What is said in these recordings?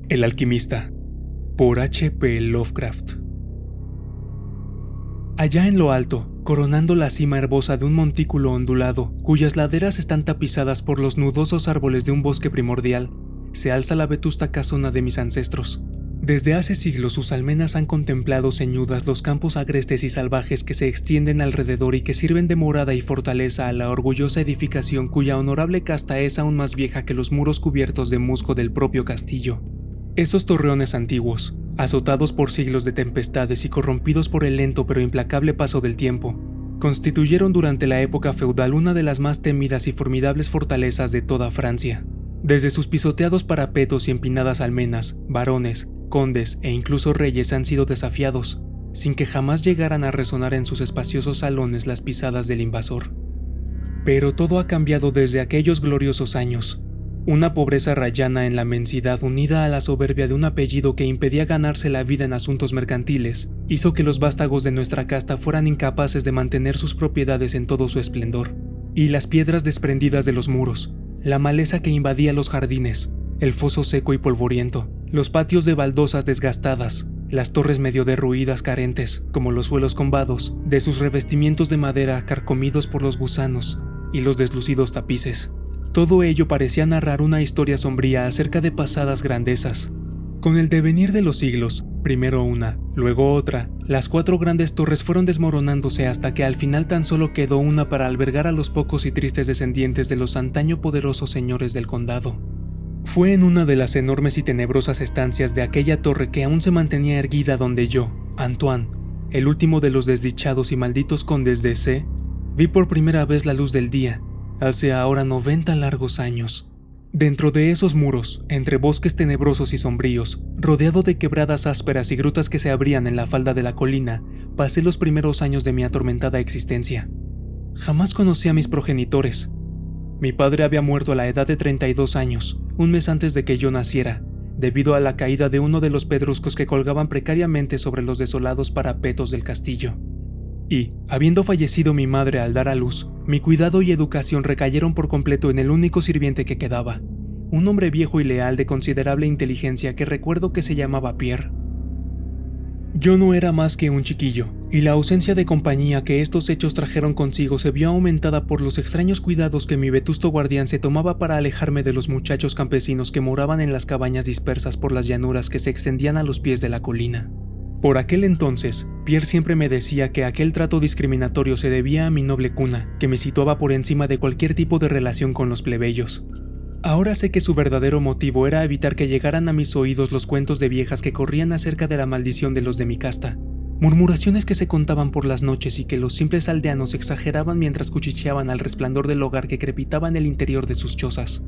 El alquimista, por H.P. Lovecraft. Allá en lo alto, coronando la cima herbosa de un montículo ondulado, cuyas laderas están tapizadas por los nudosos árboles de un bosque primordial, se alza la vetusta casona de mis ancestros. Desde hace siglos sus almenas han contemplado ceñudas los campos agrestes y salvajes que se extienden alrededor y que sirven de morada y fortaleza a la orgullosa edificación cuya honorable casta es aún más vieja que los muros cubiertos de musgo del propio castillo. Esos torreones antiguos, azotados por siglos de tempestades y corrompidos por el lento pero implacable paso del tiempo, constituyeron durante la época feudal una de las más temidas y formidables fortalezas de toda Francia. Desde sus pisoteados parapetos y empinadas almenas, varones, condes e incluso reyes han sido desafiados, sin que jamás llegaran a resonar en sus espaciosos salones las pisadas del invasor. Pero todo ha cambiado desde aquellos gloriosos años. Una pobreza rayana en la mensidad unida a la soberbia de un apellido que impedía ganarse la vida en asuntos mercantiles, hizo que los vástagos de nuestra casta fueran incapaces de mantener sus propiedades en todo su esplendor. Y las piedras desprendidas de los muros, la maleza que invadía los jardines, el foso seco y polvoriento, los patios de baldosas desgastadas, las torres medio derruidas carentes, como los suelos combados, de sus revestimientos de madera carcomidos por los gusanos y los deslucidos tapices. Todo ello parecía narrar una historia sombría acerca de pasadas grandezas. Con el devenir de los siglos, primero una, luego otra, las 4 grandes torres fueron desmoronándose hasta que al final tan solo quedó una para albergar a los pocos y tristes descendientes de los antaño poderosos señores del condado. Fue en una de las enormes y tenebrosas estancias de aquella torre que aún se mantenía erguida donde yo, Antoine, el último de los desdichados y malditos condes de C, vi por primera vez la luz del día, hace ahora 90 largos años. Dentro de esos muros, entre bosques tenebrosos y sombríos, rodeado de quebradas ásperas y grutas que se abrían en la falda de la colina, pasé los primeros años de mi atormentada existencia. Jamás conocí a mis progenitores. Mi padre había muerto a la edad de 32 años, un mes antes de que yo naciera, debido a la caída de uno de los pedruscos que colgaban precariamente sobre los desolados parapetos del castillo. Y, habiendo fallecido mi madre al dar a luz, mi cuidado y educación recayeron por completo en el único sirviente que quedaba, un hombre viejo y leal de considerable inteligencia que recuerdo que se llamaba Pierre. Yo no era más que un chiquillo, y la ausencia de compañía que estos hechos trajeron consigo se vio aumentada por los extraños cuidados que mi vetusto guardián se tomaba para alejarme de los muchachos campesinos que moraban en las cabañas dispersas por las llanuras que se extendían a los pies de la colina. Por aquel entonces, Pierre siempre me decía que aquel trato discriminatorio se debía a mi noble cuna, que me situaba por encima de cualquier tipo de relación con los plebeyos. Ahora sé que su verdadero motivo era evitar que llegaran a mis oídos los cuentos de viejas que corrían acerca de la maldición de los de mi casta, murmuraciones que se contaban por las noches y que los simples aldeanos exageraban mientras cuchicheaban al resplandor del hogar que crepitaba en el interior de sus chozas.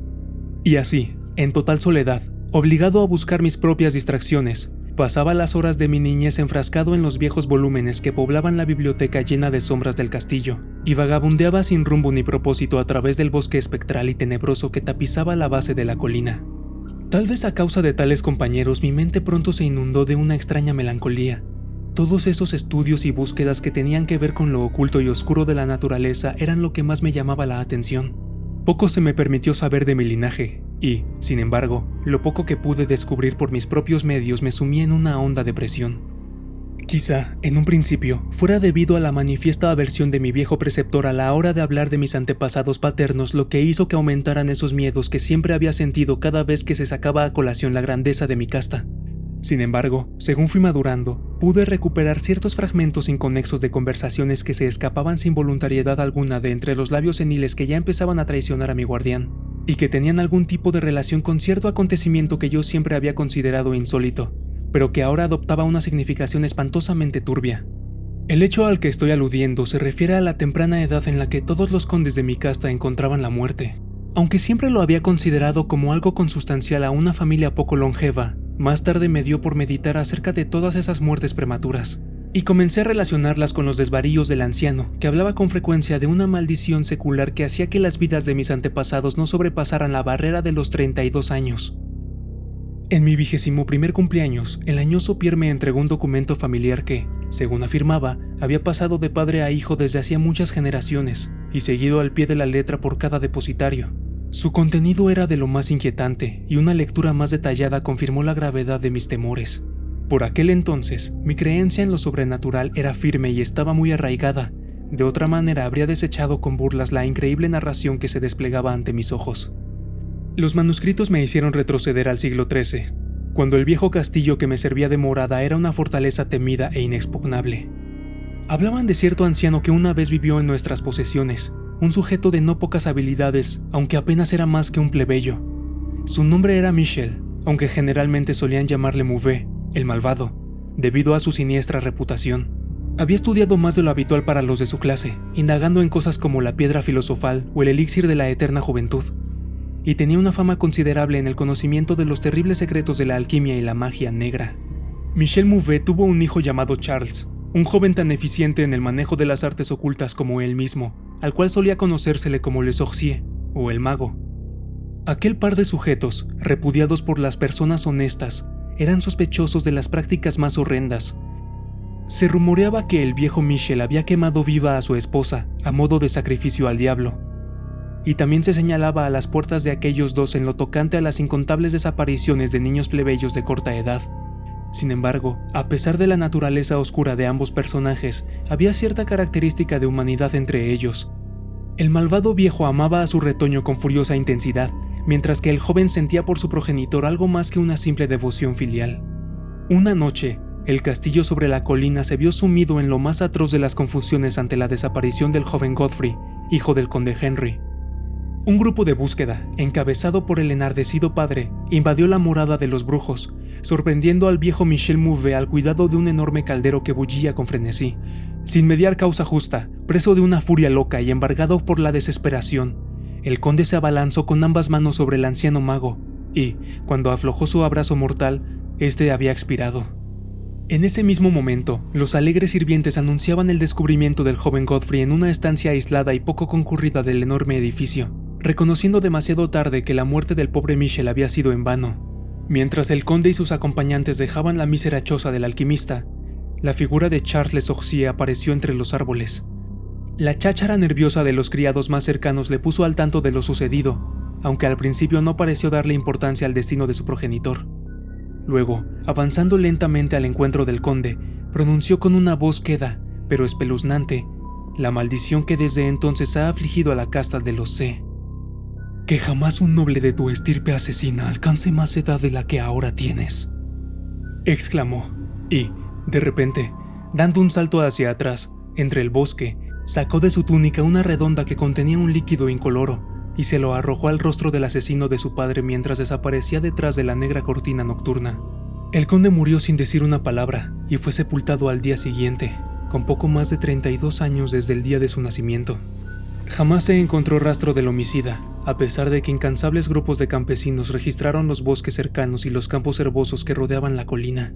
Y así, en total soledad, obligado a buscar mis propias distracciones, pasaba las horas de mi niñez enfrascado en los viejos volúmenes que poblaban la biblioteca llena de sombras del castillo, y vagabundeaba sin rumbo ni propósito a través del bosque espectral y tenebroso que tapizaba la base de la colina. Tal vez a causa de tales compañeros mi mente pronto se inundó de una extraña melancolía. Todos esos estudios y búsquedas que tenían que ver con lo oculto y oscuro de la naturaleza eran lo que más me llamaba la atención. Poco se me permitió saber de mi linaje, y, sin embargo, lo poco que pude descubrir por mis propios medios me sumí en una honda depresión. Quizá, en un principio, fuera debido a la manifiesta aversión de mi viejo preceptor a la hora de hablar de mis antepasados paternos lo que hizo que aumentaran esos miedos que siempre había sentido cada vez que se sacaba a colación la grandeza de mi casta. Sin embargo, según fui madurando, pude recuperar ciertos fragmentos inconexos de conversaciones que se escapaban sin voluntariedad alguna de entre los labios seniles que ya empezaban a traicionar a mi guardián, y que tenían algún tipo de relación con cierto acontecimiento que yo siempre había considerado insólito, pero que ahora adoptaba una significación espantosamente turbia. El hecho al que estoy aludiendo se refiere a la temprana edad en la que todos los condes de mi casta encontraban la muerte. Aunque siempre lo había considerado como algo consustancial a una familia poco longeva, más tarde me dio por meditar acerca de todas esas muertes prematuras, y comencé a relacionarlas con los desvaríos del anciano, que hablaba con frecuencia de una maldición secular que hacía que las vidas de mis antepasados no sobrepasaran la barrera de los 32 años. En mi 21º cumpleaños, el añoso Pierre me entregó un documento familiar que, según afirmaba, había pasado de padre a hijo desde hacía muchas generaciones, y seguido al pie de la letra por cada depositario. Su contenido era de lo más inquietante y una lectura más detallada confirmó la gravedad de mis temores. Por aquel entonces, mi creencia en lo sobrenatural era firme y estaba muy arraigada. De otra manera habría desechado con burlas la increíble narración que se desplegaba ante mis ojos. Los manuscritos me hicieron retroceder al siglo XIII, cuando el viejo castillo que me servía de morada era una fortaleza temida e inexpugnable. Hablaban de cierto anciano que una vez vivió en nuestras posesiones, un sujeto de no pocas habilidades, aunque apenas era más que un plebeyo. Su nombre era Michel, aunque generalmente solían llamarle Mouvet, el malvado, debido a su siniestra reputación. Había estudiado más de lo habitual para los de su clase, indagando en cosas como la piedra filosofal o el elixir de la eterna juventud, y tenía una fama considerable en el conocimiento de los terribles secretos de la alquimia y la magia negra. Michel Mouvet tuvo un hijo llamado Charles, un joven tan eficiente en el manejo de las artes ocultas como él mismo, al cual solía conocérsele como Le Sorcier, o el mago. Aquel par de sujetos, repudiados por las personas honestas, eran sospechosos de las prácticas más horrendas. Se rumoreaba que el viejo Michel había quemado viva a su esposa, a modo de sacrificio al diablo. Y también se señalaba a las puertas de aquellos dos en lo tocante a las incontables desapariciones de niños plebeyos de corta edad. Sin embargo, a pesar de la naturaleza oscura de ambos personajes, había cierta característica de humanidad entre ellos. El malvado viejo amaba a su retoño con furiosa intensidad, mientras que el joven sentía por su progenitor algo más que una simple devoción filial. Una noche, el castillo sobre la colina se vio sumido en lo más atroz de las confusiones ante la desaparición del joven Godfrey, hijo del conde Henry. Un grupo de búsqueda, encabezado por el enardecido padre, invadió la morada de los brujos, sorprendiendo al viejo Michel Mouvet al cuidado de un enorme caldero que bullía con frenesí. Sin mediar causa justa, preso de una furia loca y embargado por la desesperación, el conde se abalanzó con ambas manos sobre el anciano mago, y, cuando aflojó su abrazo mortal, este había expirado. En ese mismo momento, los alegres sirvientes anunciaban el descubrimiento del joven Godfrey en una estancia aislada y poco concurrida del enorme edificio, reconociendo demasiado tarde que la muerte del pobre Michel había sido en vano. Mientras el conde y sus acompañantes dejaban la mísera choza del alquimista, la figura de Charles Le Sorcier apareció entre los árboles. La cháchara nerviosa de los criados más cercanos le puso al tanto de lo sucedido, aunque al principio no pareció darle importancia al destino de su progenitor. Luego, avanzando lentamente al encuentro del conde, pronunció con una voz queda, pero espeluznante, la maldición que desde entonces ha afligido a la casta de los C. Que jamás un noble de tu estirpe asesina alcance más edad de la que ahora tienes, exclamó, y, de repente, dando un salto hacia atrás, entre el bosque, sacó de su túnica una redonda que contenía un líquido incoloro, y se lo arrojó al rostro del asesino de su padre mientras desaparecía detrás de la negra cortina nocturna. El conde murió sin decir una palabra, y fue sepultado al día siguiente, con poco más de 32 años desde el día de su nacimiento. Jamás se encontró rastro del homicida, a pesar de que incansables grupos de campesinos registraron los bosques cercanos y los campos herbosos que rodeaban la colina.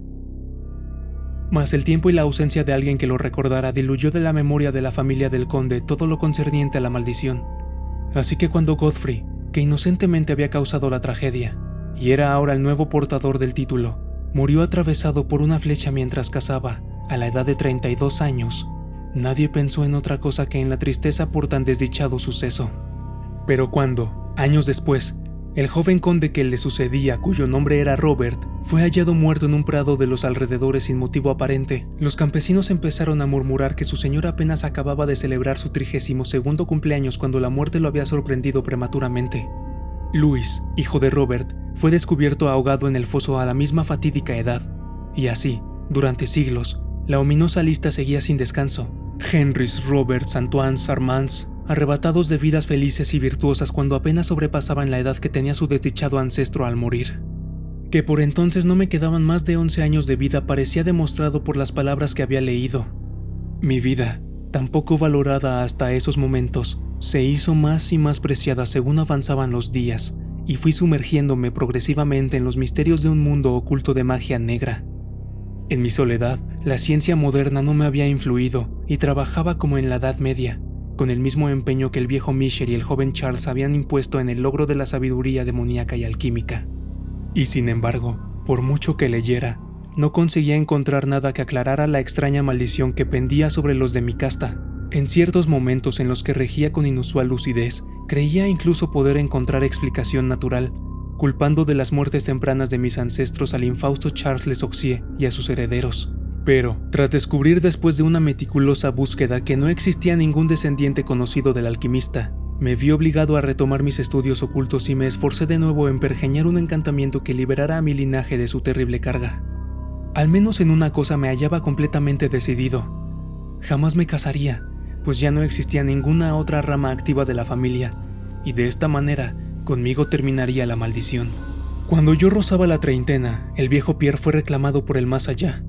Mas el tiempo y la ausencia de alguien que lo recordara diluyó de la memoria de la familia del conde todo lo concerniente a la maldición. Así que cuando Godfrey, que inocentemente había causado la tragedia, y era ahora el nuevo portador del título, murió atravesado por una flecha mientras cazaba, a la edad de 32 años, nadie pensó en otra cosa que en la tristeza por tan desdichado suceso. Pero cuando, años después, el joven conde que le sucedía, cuyo nombre era Robert, fue hallado muerto en un prado de los alrededores sin motivo aparente, los campesinos empezaron a murmurar que su señor apenas acababa de celebrar su 32º cumpleaños cuando la muerte lo había sorprendido prematuramente. Louis, hijo de Robert, fue descubierto ahogado en el foso a la misma fatídica edad, y así, durante siglos, la ominosa lista seguía sin descanso. Henrys, Roberts, Antoines, Armands, arrebatados de vidas felices y virtuosas cuando apenas sobrepasaban la edad que tenía su desdichado ancestro al morir. Que por entonces no me quedaban más de 11 años de vida parecía demostrado por las palabras que había leído. Mi vida, tan poco valorada hasta esos momentos, se hizo más y más preciada según avanzaban los días, y fui sumergiéndome progresivamente en los misterios de un mundo oculto de magia negra. En mi soledad, la ciencia moderna no me había influido y trabajaba como en la Edad Media, con el mismo empeño que el viejo Michel y el joven Charles habían impuesto en el logro de la sabiduría demoníaca y alquímica. Y sin embargo, por mucho que leyera, no conseguía encontrar nada que aclarara la extraña maldición que pendía sobre los de mi casta. En ciertos momentos en los que regía con inusual lucidez, Creía incluso poder encontrar explicación natural, culpando de las muertes tempranas de mis ancestros al infausto Charles Le Sorcier y a sus herederos. Pero, tras descubrir después de una meticulosa búsqueda que no existía ningún descendiente conocido del alquimista, me vi obligado a retomar mis estudios ocultos y me esforcé de nuevo en pergeñar un encantamiento que liberara a mi linaje de su terrible carga. Al menos en una cosa me hallaba completamente decidido. Jamás me casaría, pues ya no existía ninguna otra rama activa de la familia, y de esta manera, conmigo terminaría la maldición. Cuando yo rozaba la treintena, el viejo Pierre fue reclamado por el más allá.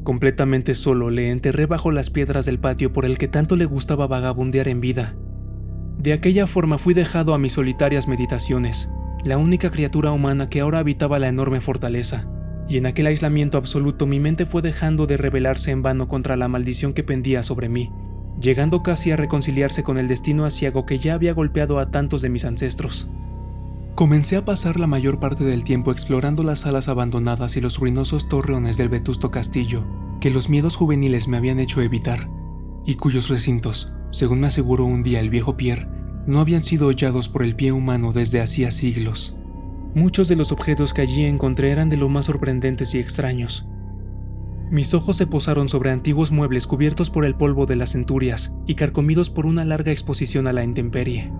Completamente solo, le enterré bajo las piedras del patio por el que tanto le gustaba vagabundear en vida. De aquella forma fui dejado a mis solitarias meditaciones, la única criatura humana que ahora habitaba la enorme fortaleza, y en aquel aislamiento absoluto mi mente fue dejando de rebelarse en vano contra la maldición que pendía sobre mí, llegando casi a reconciliarse con el destino aciago que ya había golpeado a tantos de mis ancestros. Comencé a pasar la mayor parte del tiempo explorando las salas abandonadas y los ruinosos torreones del vetusto castillo que los miedos juveniles me habían hecho evitar, y cuyos recintos, según me aseguró un día el viejo Pierre, no habían sido hollados por el pie humano desde hacía siglos. Muchos de los objetos que allí encontré eran de lo más sorprendentes y extraños. Mis ojos se posaron sobre antiguos muebles cubiertos por el polvo de las centurias y carcomidos por una larga exposición a la intemperie.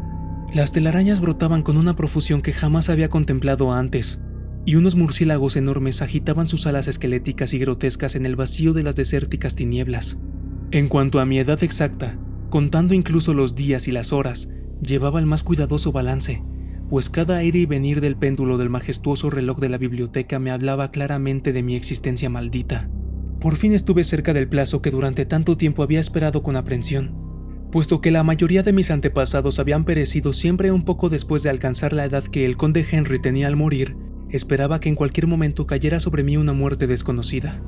Las telarañas brotaban con una profusión que jamás había contemplado antes, y unos murciélagos enormes agitaban sus alas esqueléticas y grotescas en el vacío de las desérticas tinieblas. En cuanto a mi edad exacta, contando incluso los días y las horas, llevaba el más cuidadoso balance, pues cada ir y venir del péndulo del majestuoso reloj de la biblioteca me hablaba claramente de mi existencia maldita. Por fin estuve cerca del plazo que durante tanto tiempo había esperado con aprensión, puesto que la mayoría de mis antepasados habían perecido siempre un poco después de alcanzar la edad que el conde Henry tenía al morir. Esperaba que en cualquier momento cayera sobre mí una muerte desconocida.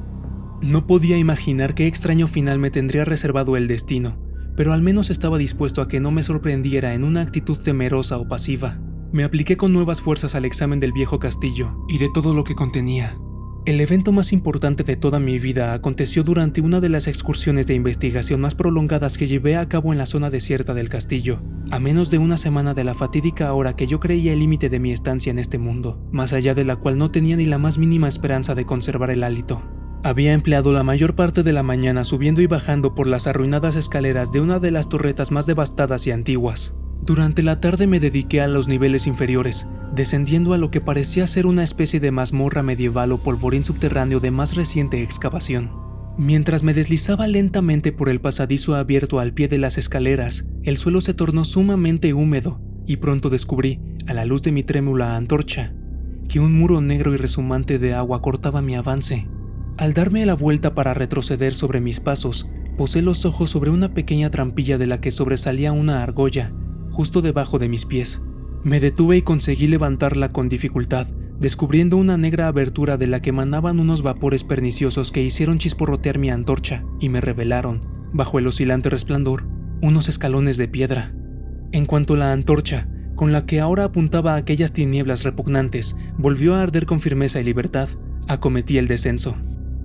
No podía imaginar qué extraño final me tendría reservado el destino, pero al menos estaba dispuesto a que no me sorprendiera en una actitud temerosa o pasiva. Me apliqué con nuevas fuerzas al examen del viejo castillo y de todo lo que contenía. El evento más importante de toda mi vida aconteció durante una de las excursiones de investigación más prolongadas que llevé a cabo en la zona desierta del castillo, a menos de una semana de la fatídica hora que yo creía el límite de mi estancia en este mundo, más allá de la cual no tenía ni la más mínima esperanza de conservar el hálito. Había empleado la mayor parte de la mañana subiendo y bajando por las arruinadas escaleras de una de las torretas más devastadas y antiguas. Durante la tarde me dediqué a los niveles inferiores, descendiendo a lo que parecía ser una especie de mazmorra medieval o polvorín subterráneo de más reciente excavación. Mientras me deslizaba lentamente por el pasadizo abierto al pie de las escaleras, el suelo se tornó sumamente húmedo y pronto descubrí, a la luz de mi trémula antorcha, que un muro negro y rezumante de agua cortaba mi avance. Al darme la vuelta para retroceder sobre mis pasos, posé los ojos sobre una pequeña trampilla de la que sobresalía una argolla, justo debajo de mis pies. Me detuve y conseguí levantarla con dificultad, descubriendo una negra abertura de la que emanaban unos vapores perniciosos que hicieron chisporrotear mi antorcha y me revelaron, bajo el oscilante resplandor, unos escalones de piedra. En cuanto la antorcha, con la que ahora apuntaba a aquellas tinieblas repugnantes, volvió a arder con firmeza y libertad, acometí el descenso.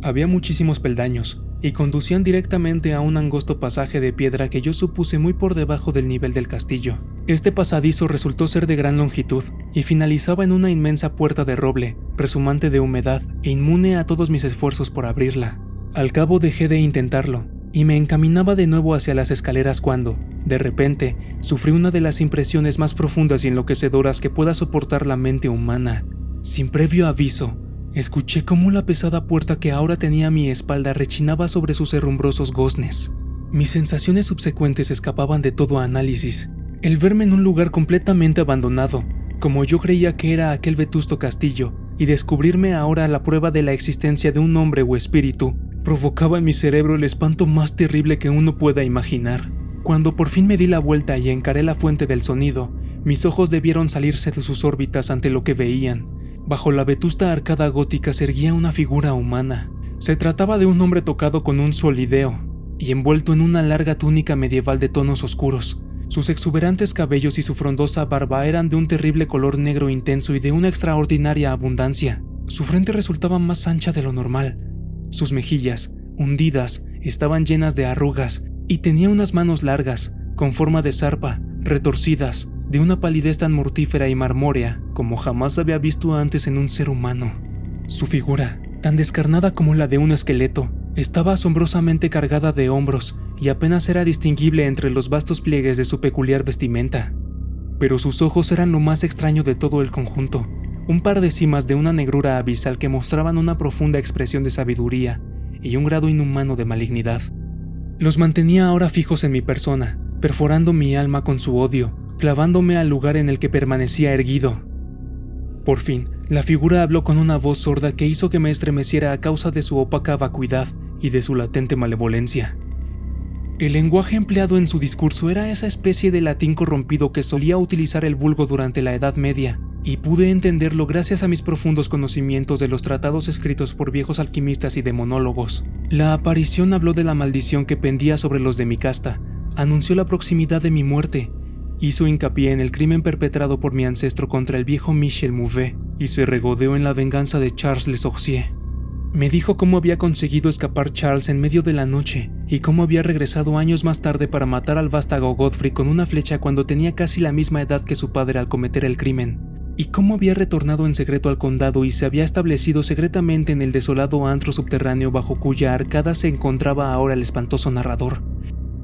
Había muchísimos peldaños, y conducían directamente a un angosto pasaje de piedra que yo supuse muy por debajo del nivel del castillo. Este pasadizo resultó ser de gran longitud y finalizaba en una inmensa puerta de roble, rezumante de humedad e inmune a todos mis esfuerzos por abrirla. Al cabo dejé de intentarlo y me encaminaba de nuevo hacia las escaleras cuando, de repente, sufrí una de las impresiones más profundas y enloquecedoras que pueda soportar la mente humana. Sin previo aviso, escuché cómo la pesada puerta que ahora tenía a mi espalda rechinaba sobre sus herrumbrosos goznes. Mis sensaciones subsecuentes escapaban de todo análisis. El verme en un lugar completamente abandonado, como yo creía que era aquel vetusto castillo, y descubrirme ahora la prueba de la existencia de un hombre o espíritu, provocaba en mi cerebro el espanto más terrible que uno pueda imaginar. Cuando por fin me di la vuelta y encaré la fuente del sonido, mis ojos debieron salirse de sus órbitas ante lo que veían. Bajo la vetusta arcada gótica se erguía una figura humana. Se trataba de un hombre tocado con un solideo y envuelto en una larga túnica medieval de tonos oscuros. Sus exuberantes cabellos y su frondosa barba eran de un terrible color negro intenso y de una extraordinaria abundancia. Su frente resultaba más ancha de lo normal. Sus mejillas, hundidas, estaban llenas de arrugas y tenía unas manos largas, con forma de zarpa, retorcidas, de una palidez tan mortífera y marmórea como jamás había visto antes en un ser humano. Su figura, tan descarnada como la de un esqueleto, estaba asombrosamente cargada de hombros y apenas era distinguible entre los vastos pliegues de su peculiar vestimenta. Pero sus ojos eran lo más extraño de todo el conjunto, un par de cimas de una negrura abisal que mostraban una profunda expresión de sabiduría y un grado inhumano de malignidad. Los mantenía ahora fijos en mi persona, perforando mi alma con su odio, clavándome al lugar en el que permanecía erguido. Por fin, la figura habló con una voz sorda que hizo que me estremeciera a causa de su opaca vacuidad y de su latente malevolencia. El lenguaje empleado en su discurso era esa especie de latín corrompido que solía utilizar el vulgo durante la Edad Media, y pude entenderlo gracias a mis profundos conocimientos de los tratados escritos por viejos alquimistas y demonólogos. La aparición habló de la maldición que pendía sobre los de mi casta, anunció la proximidad de mi muerte, hizo hincapié en el crimen perpetrado por mi ancestro contra el viejo Michel Mouvet y se regodeó en la venganza de Charles Le Sorcier. Me dijo cómo había conseguido escapar Charles en medio de la noche y cómo había regresado años más tarde para matar al vástago Godfrey con una flecha cuando tenía casi la misma edad que su padre al cometer el crimen, y cómo había retornado en secreto al condado y se había establecido secretamente en el desolado antro subterráneo bajo cuya arcada se encontraba ahora el espantoso narrador,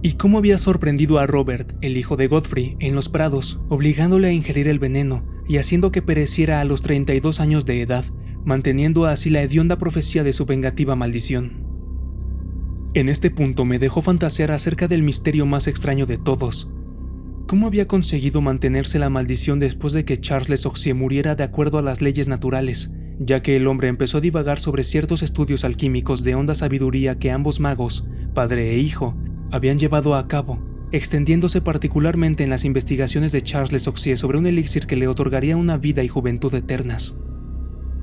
y cómo había sorprendido a Robert, el hijo de Godfrey, en los prados, obligándole a ingerir el veneno y haciendo que pereciera a los 32 años de edad, manteniendo así la hedionda profecía de su vengativa maldición. En este punto me dejó fantasear acerca del misterio más extraño de todos. ¿Cómo había conseguido mantenerse la maldición después de que Charles Le Sorcier muriera de acuerdo a las leyes naturales, ya que el hombre empezó a divagar sobre ciertos estudios alquímicos de honda sabiduría que ambos magos, padre e hijo, habían llevado a cabo, extendiéndose particularmente en las investigaciones de Charles Le Sorcier sobre un elixir que le otorgaría una vida y juventud eternas?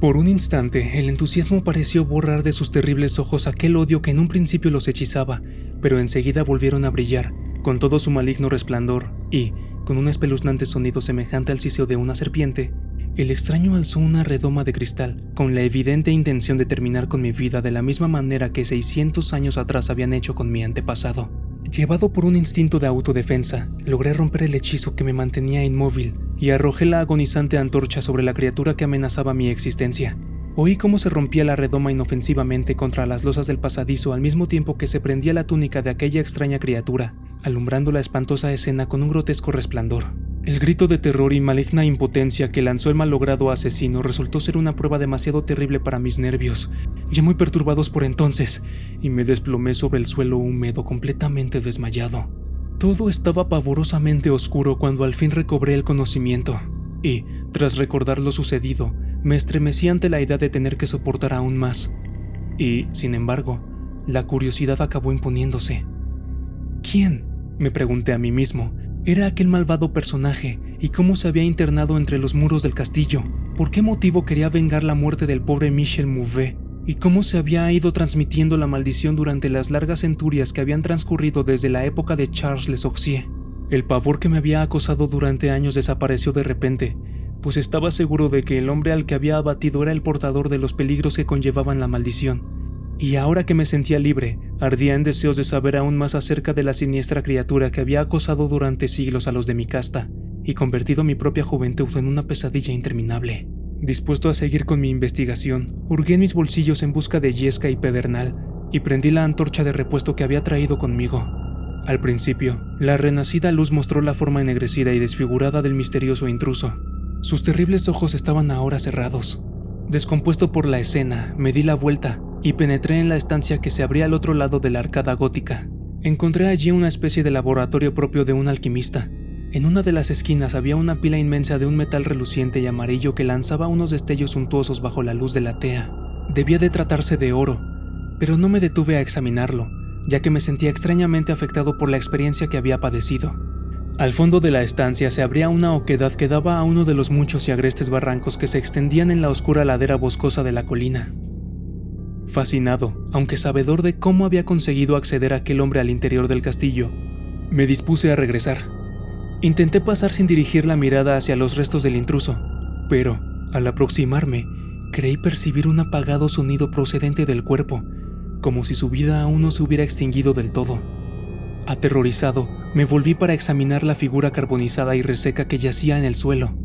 Por un instante, el entusiasmo pareció borrar de sus terribles ojos aquel odio que en un principio los hechizaba, pero enseguida volvieron a brillar, con todo su maligno resplandor, y, con un espeluznante sonido semejante al siseo de una serpiente, el extraño alzó una redoma de cristal, con la evidente intención de terminar con mi vida de la misma manera que 600 años atrás habían hecho con mi antepasado. Llevado por un instinto de autodefensa, logré romper el hechizo que me mantenía inmóvil y arrojé la agonizante antorcha sobre la criatura que amenazaba mi existencia. Oí cómo se rompía la redoma inofensivamente contra las losas del pasadizo al mismo tiempo que se prendía la túnica de aquella extraña criatura, alumbrando la espantosa escena con un grotesco resplandor. El grito de terror y maligna impotencia que lanzó el malogrado asesino resultó ser una prueba demasiado terrible para mis nervios, ya muy perturbados por entonces, y me desplomé sobre el suelo húmedo completamente desmayado. Todo estaba pavorosamente oscuro cuando al fin recobré el conocimiento, y, tras recordar lo sucedido, me estremecí ante la idea de tener que soportar aún más. Y, sin embargo, la curiosidad acabó imponiéndose. ¿Quién?, me pregunté a mí mismo, era aquel malvado personaje y cómo se había internado entre los muros del castillo. ¿Por qué motivo quería vengar la muerte del pobre Michel Mouvet? ¿Y cómo se había ido transmitiendo la maldición durante las largas centurias que habían transcurrido desde la época de Charles Le Sorcier? El pavor que me había acosado durante años desapareció de repente, pues estaba seguro de que el hombre al que había abatido era el portador de los peligros que conllevaban la maldición. Y ahora que me sentía libre, ardía en deseos de saber aún más acerca de la siniestra criatura que había acosado durante siglos a los de mi casta y convertido mi propia juventud en una pesadilla interminable. Dispuesto a seguir con mi investigación, hurgué en mis bolsillos en busca de yesca y pedernal y prendí la antorcha de repuesto que había traído conmigo. Al principio, la renacida luz mostró la forma ennegrecida y desfigurada del misterioso intruso. Sus terribles ojos estaban ahora cerrados. Descompuesto por la escena, me di la vuelta y penetré en la estancia que se abría al otro lado de la arcada gótica. Encontré allí una especie de laboratorio propio de un alquimista. En una de las esquinas había una pila inmensa de un metal reluciente y amarillo que lanzaba unos destellos suntuosos bajo la luz de la tea. Debía de tratarse de oro, pero no me detuve a examinarlo, ya que me sentía extrañamente afectado por la experiencia que había padecido. Al fondo de la estancia se abría una oquedad que daba a uno de los muchos y agrestes barrancos que se extendían en la oscura ladera boscosa de la colina. Fascinado, aunque sabedor de cómo había conseguido acceder aquel hombre al interior del castillo, me dispuse a regresar. Intenté pasar sin dirigir la mirada hacia los restos del intruso, pero, al aproximarme, creí percibir un apagado sonido procedente del cuerpo, como si su vida aún no se hubiera extinguido del todo. Aterrorizado, Me volví para examinar la figura carbonizada y reseca que yacía en el suelo.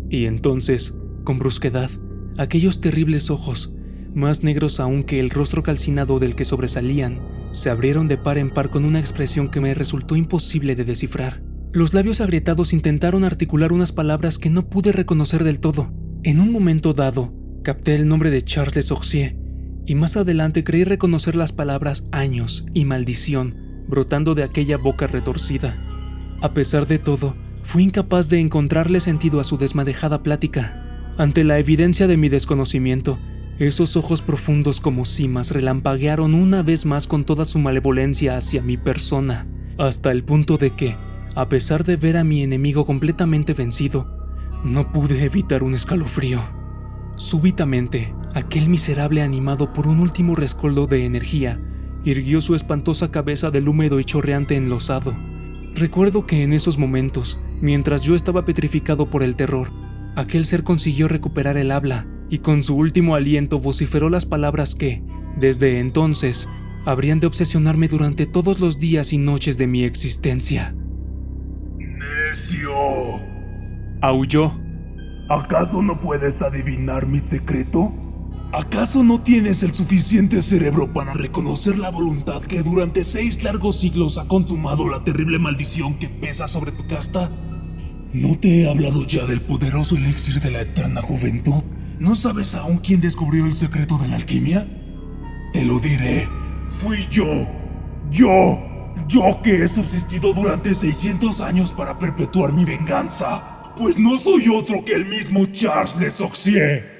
Y entonces, con brusquedad, aquellos terribles ojos, más negros aún que el rostro calcinado del que sobresalían, se abrieron de par en par con una expresión que me resultó imposible de descifrar. Los labios agrietados intentaron articular unas palabras que no pude reconocer del todo. En un momento dado, capté el nombre de Charles Oxier, y más adelante creí reconocer las palabras años y maldición brotando de aquella boca retorcida. A pesar de todo, fui incapaz de encontrarle sentido a su desmadejada plática. Ante la evidencia de mi desconocimiento, esos ojos profundos como cimas relampaguearon una vez más con toda su malevolencia hacia mi persona, hasta el punto de que, a pesar de ver a mi enemigo completamente vencido, no pude evitar un escalofrío. Súbitamente, aquel miserable, animado por un último rescoldo de energía, irguió su espantosa cabeza del húmedo y chorreante enlosado. Recuerdo que en esos momentos, mientras yo estaba petrificado por el terror, aquel ser consiguió recuperar el habla y con su último aliento vociferó las palabras que, desde entonces, habrían de obsesionarme durante todos los días y noches de mi existencia. ¡Necio! Aulló. ¿Acaso no puedes adivinar mi secreto? ¿Acaso no tienes el suficiente cerebro para reconocer la voluntad que durante 6 largos siglos ha consumado la terrible maldición que pesa sobre tu casta? ¿No te he hablado ya del poderoso elixir de la eterna juventud? ¿No sabes aún quién descubrió el secreto de la alquimia? Te lo diré. Fui yo. Yo que he subsistido durante 600 años para perpetuar mi venganza. Pues no soy otro que el mismo Charles Oxier.